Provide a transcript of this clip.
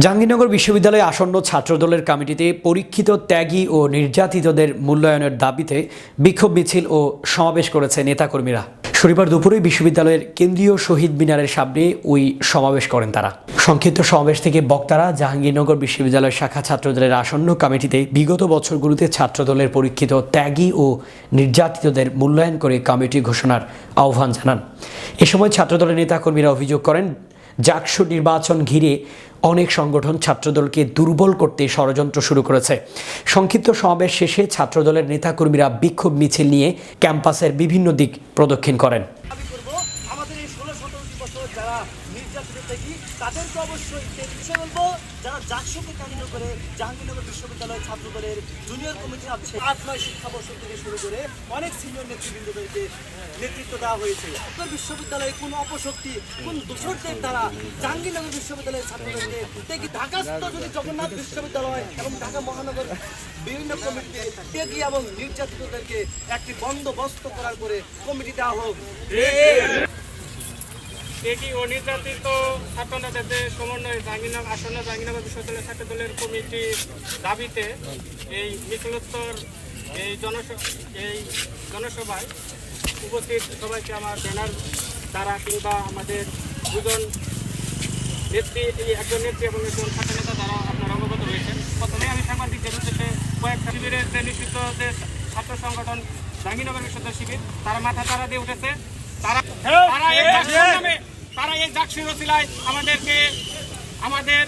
জাহাঙ্গীরনগর বিশ্ববিদ্যালয়ে আসন্ন ছাত্রদলের কমিটিতে পরীক্ষিত ত্যাগী ও নির্যাতিতদের মূল্যায়নের দাবিতে বিক্ষোভ মিছিল ও সমাবেশ করেছে নেতাকর্মীরা। শনিবার দুপুরে বিশ্ববিদ্যালয়ের কেন্দ্রীয় শহীদ মিনারের সামনে ওই সমাবেশ করেন তারা। সংক্ষিপ্ত সমাবেশ থেকে বক্তারা জাহাঙ্গীরনগর বিশ্ববিদ্যালয় শাখা ছাত্রদলের আসন্ন কমিটিতে বিগত বছরগুলোতে ছাত্রদলের পরীক্ষিত ত্যাগী ও নির্যাতিতদের মূল্যায়ন করে কমিটি ঘোষণার আহ্বান জানান। এ সময় ছাত্রদলের নেতাকর্মীরা অভিযোগ করেন, জাকসু নির্বাচন ঘিরে অনেক সংগঠন ছাত্রদলকে দুর্বল করতে ষড়যন্ত্র শুরু করেছে। সংক্ষিপ্ত সমাবেশ শেষে ছাত্রদলের নেতাকর্মীরা বিক্ষোভ মিছিল নিয়ে ক্যাম্পাসের বিভিন্ন দিক প্রদক্ষিণ করেন। আমাদের এই 16-17 বছর যারা নির্যাতিত থেকে তাদেরকে অবশ্যই পিছিয়ে বলবো, যারা জাকসুকে কেন্দ্র করে জাহাঙ্গীরনগর বিশ্ববিদ্যালয় ছাত্রদলের জুনিয়র কমিটি আছে 8-9 শিক্ষাবর্ষ থেকে শুরু করে অনেক সিনিয়র নেতৃবৃন্দদেরকে নেতৃত্ব দেওয়া হয়েছে। বিশ্ববিদ্যালয়ে কোন অপশক্তি, কোন দোষরদের দ্বারা জাহাঙ্গীরনগর বিশ্ববিদ্যালয়ের ছাত্রদেরকে দেখি ঢাকাস্থ যদি জগন্নাথ বিশ্ববিদ্যালয় এবং ঢাকা মহানগর বিভিন্ন কমিটিতে ত্যাগী এবং নির্যাতিতদেরকে একটি বন্দোবস্ত করার করে কমিটি দেওয়া হোক। ত্যাগী ও নির্যাতিত ছাত্রনেতাদের সমন্বয়ে আসন্ন জাহাঙ্গীরনগর বিশ্ববিদ্যালয় ছাত্রদলের কমিটির দাবিতে এই মিছিলোত্তর এই জনসভায় উপস্থিত সবাইকে আমার ব্যানার দ্বারা কিংবা আমাদের দুজন নেত্রী, একজন নেত্রী এবং একজন ছাত্রনেতা দ্বারা আপনারা অবগত রয়েছেন। প্রথমে আমি সাংবাদিকদের উদ্দেশ্যে কয়েকটা শিবিরের যে নিষিদ্ধ যে ছাত্র সংগঠন জাহাঙ্গীরনগর বিশ্ববিদ্যালয় শিবির, তারা মাথা তারা দিয়ে উঠেছে। তারা এই জাকসুর ওসিলায় আমাদের